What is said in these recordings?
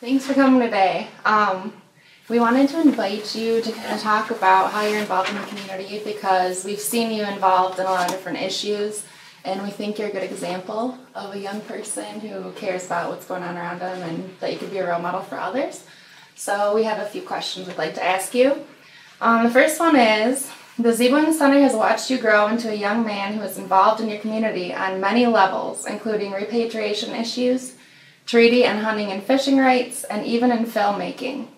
Thanks for coming today. We wanted to invite you to kind of talk about how you're involved in the community because we've seen you involved in a lot of different issues, and we think you're a good example of a young person who cares about what's going on around them and that you could be a role model for others. So we have a few questions we'd like to ask you. The first one is, the Ziibiwing Center has watched you grow into a young man who is involved in your community on many levels, including repatriation issues, treaty and hunting and fishing rights, and even in filmmaking.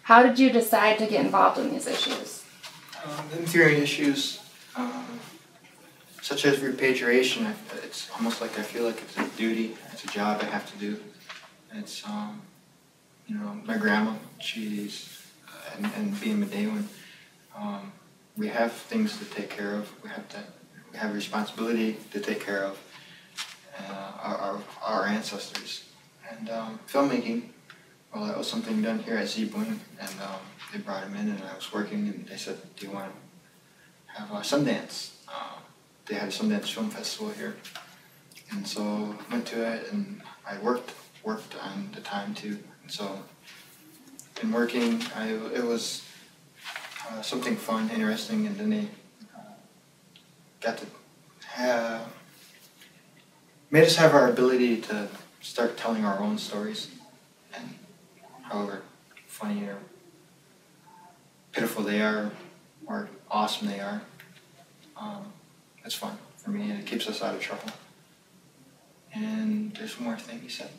How did you decide to get involved in these issues? Inferior issues such as repatriation, it's almost like I feel like it's a duty, it's a job I have to do. It's, my grandma, she's, and being Medewan, we have things to take care of. We have a responsibility to take care of our ancestors. And filmmaking, well, that was something done here at Ziibiwing, and they brought him in, and I was working, and they said, "Do you want to have a Sundance?" They had a Sundance Film Festival here, and so I went to it, and I worked on the time too. And so, in working, it was something fun, interesting, and then they got to made us have our ability to start telling our own stories, and however funny or pitiful they are, or awesome they are, it's fun for me, and it keeps us out of trouble. And there's one more thing you said.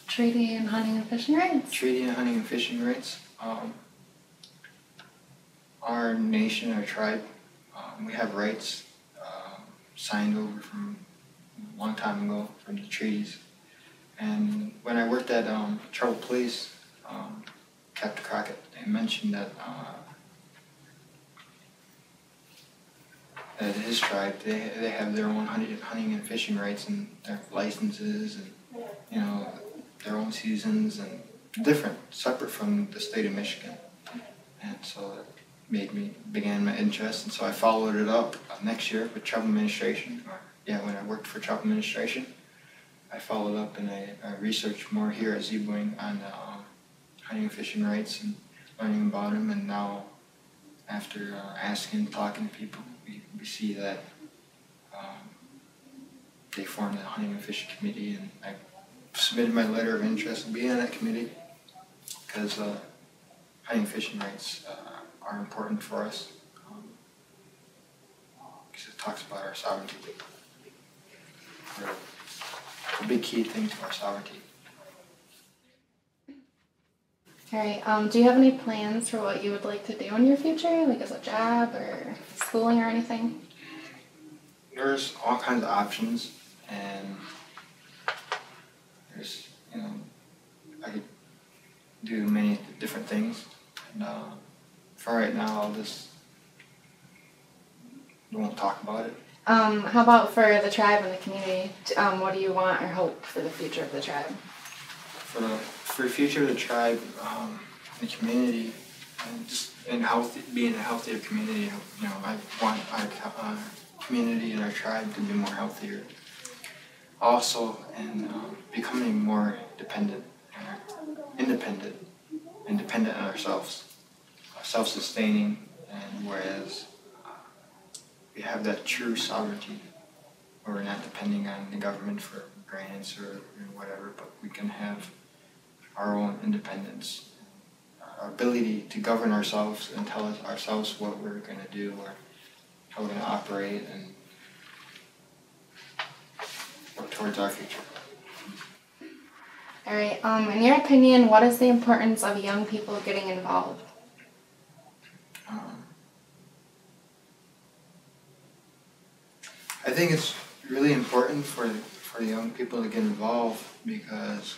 Treaty and hunting and fishing rights. Treaty and hunting and fishing rights. Our nation, our tribe, we have rights signed over from a long time ago from the treaties. And when I worked at Chippewa Police, Captain Crockett, they mentioned that that his tribe, they have their own hunting and fishing rights and their licenses and their own seasons and different, separate from the state of Michigan. And so it began my interest, and so I followed it up next year with Tribal Administration. When I worked for Tribal Administration, I followed up and I researched more here at Ziibiwing on hunting and fishing rights and learning about them. And now, after asking, talking to people, we see that they formed the Hunting and Fishing Committee, and I submitted my letter of interest in being on that committee because hunting and fishing rights are important for us because it talks about our sovereignty. We're a big key thing to our sovereignty. All right, do you have any plans for what you would like to do in your future, like as a job or schooling or anything? There's all kinds of options, and there's, I could do many different things. And for right now, I won't talk about it. How about for the tribe and the community? What do you want or hope for the future of the tribe? For the future of the tribe, the community, and just being a healthier community. I want our community and our tribe to be more healthier. Also, and becoming more independent on ourselves, self-sustaining, and whereas we have that true sovereignty, where we're not depending on the government for grants or whatever, but we can have our own independence, our ability to govern ourselves and tell ourselves what we're going to do or how we're going to operate and work towards our future. All right, in your opinion, what is the importance of young people getting involved? I think it's really important for the young people to get involved because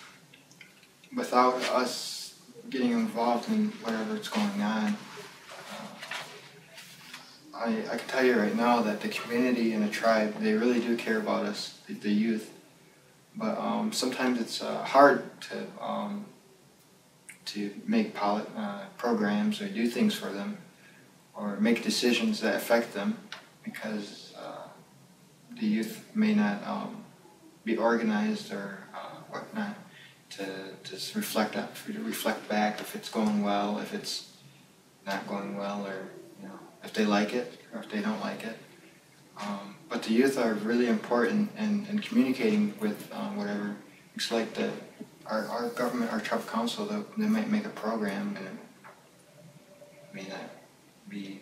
without us getting involved in whatever's going on, I can tell you right now that the community and the tribe, they really do care about us, the youth. But sometimes it's hard to make programs or do things for them or make decisions that affect them because the youth may not be organized or whatnot just reflect back if it's going well, if it's not going well, or if they like it or if they don't like it. But the youth are really important in communicating with whatever. It's like our government, our tribal council, they might make a program, and that'd be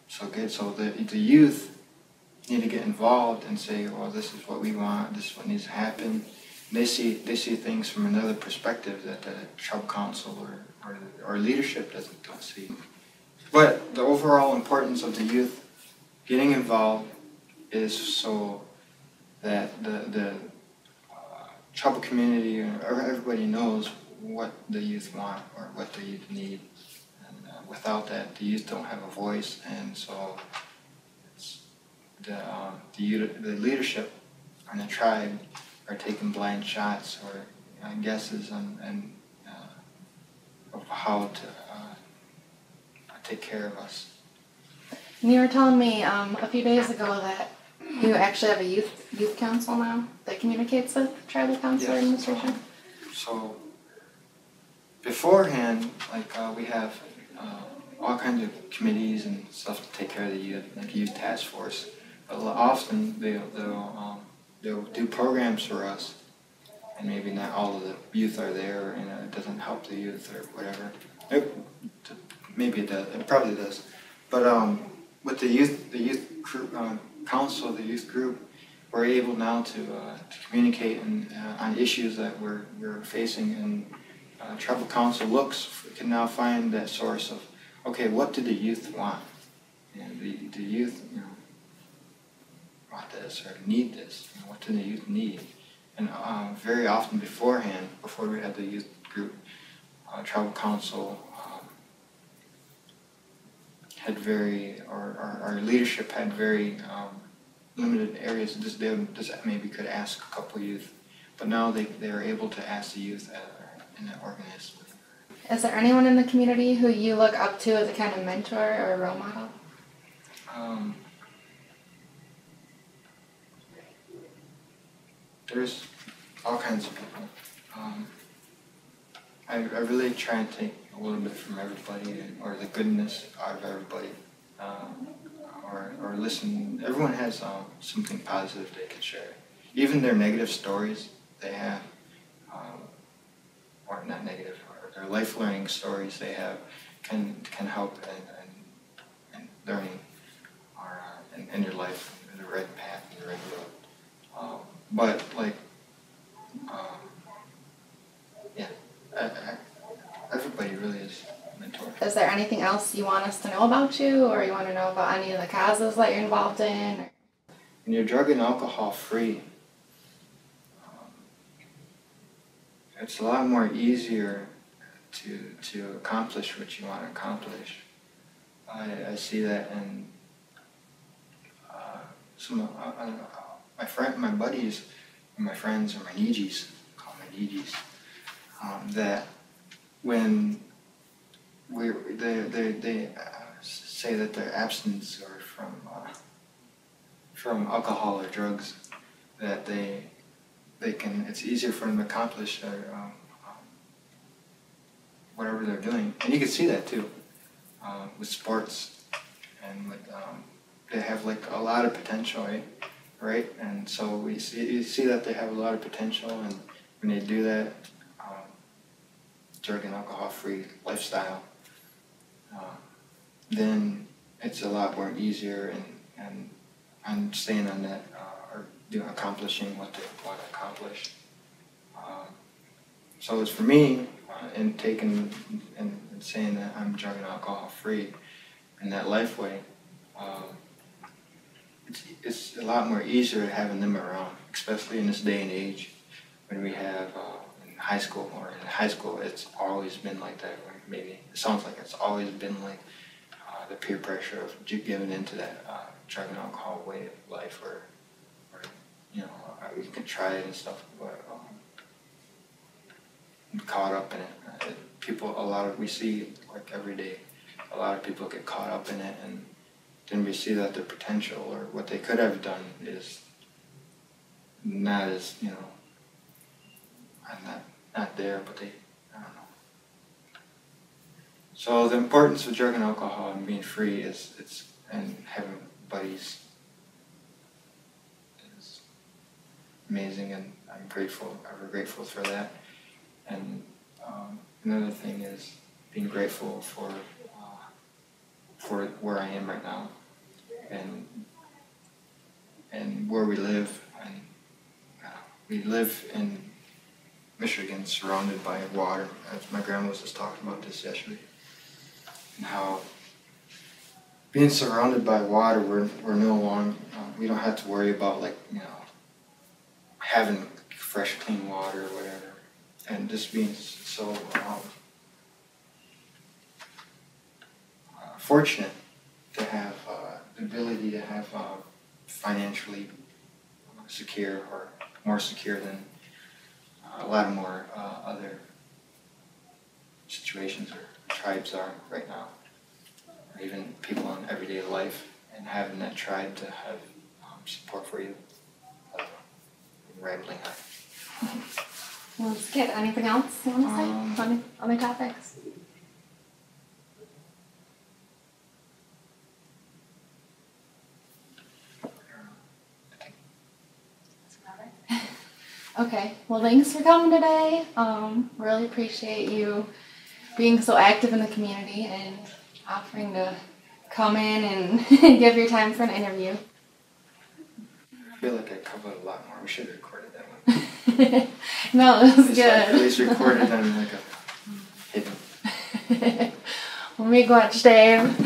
so good. So the youth need to get involved and say, well, this is what we want, this is what needs to happen. And they see things from another perspective that the tribal council or leadership don't see. But the overall importance of the youth getting involved is so that the tribal community or everybody knows what the youth want or what the youth need. And without that, the youth don't have a voice, and so the leadership and the tribe are taking blind shots or guesses and of how to take care of us. And you were telling me a few days ago that you actually have a youth council now that communicates with tribal council administration. So beforehand, we have all kinds of committees and stuff to take care of the youth, like a youth task force. But often they'll do programs for us, and maybe not all of the youth are there, and it doesn't help the youth or whatever. Maybe it does. It probably does. But with the youth council, the youth group, we're able now to communicate on issues that we're facing, and tribal council can now find that source of, okay, what do the youth want? And the youth, want this or need this. What do the youth need? And very often beforehand, before we had the youth group, tribal council had our leadership had very limited areas. They maybe could ask a couple youth, but now they are able to ask the youth in that organism. Is there anyone in the community who you look up to as a kind of mentor or role model? There's all kinds of people. I really try and take a little bit from everybody, or the goodness out of everybody, or listen. Everyone has something positive they can share. Even their negative stories they have, or not negative, or their life learning stories they have, can help in learning, or in your life, in the right path, in the right road. But everybody really is a mentor. Is there anything else you want us to know about you, or you want to know about any of the causes that you're involved in? When you're drug and alcohol free, it's a lot more easier to accomplish what you want to accomplish. I see that in some of my buddies, or my friends, or my Nijis, call my Nijis, that when they say that their abstinence or from alcohol or drugs, that it's easier for them to accomplish whatever they're doing, and you can see that too with sports, and with they have a lot of potential, right? And so you see that they have a lot of potential, and when they do that, drug and alcohol-free lifestyle, then it's a lot more easier and staying on that or accomplishing what they want to accomplish. So it's for me in taking and saying that I'm drug and alcohol-free in that life way. It's a lot more easier having them around, especially in this day and age when we have in high school it's always been like that. Or maybe it sounds like it's always been like the peer pressure of giving into that drug and alcohol way of life, or you can try it and stuff, but I'm caught up in it. We see every day, a lot of people get caught up in it, and then we see that their potential or what they could have done is not as I'm not there, but I don't know. So the importance of drug and alcohol and being free and having buddies is amazing, and I'm ever grateful for that. And another thing is being grateful for where I am right now, and where we live. And we live in Michigan, surrounded by water. As my grandma was just talking about this yesterday, and how being surrounded by water, we're no longer we don't have to worry about having fresh, clean water or whatever, and just being so fortunate to have the ability to have financially secure, or more secure than a lot of more other situations or tribes are right now, or even people in everyday life, and having that tribe to have support for you. Rambling on. Well, that's good. Anything else you want to say on other topics? Okay, well, thanks for coming today. Really appreciate you being so active in the community and offering to come in and give your time for an interview. I feel like I covered a lot more. We should have recorded that one. No, it was good. At least recorded on like a hidden. Let me watch Dave.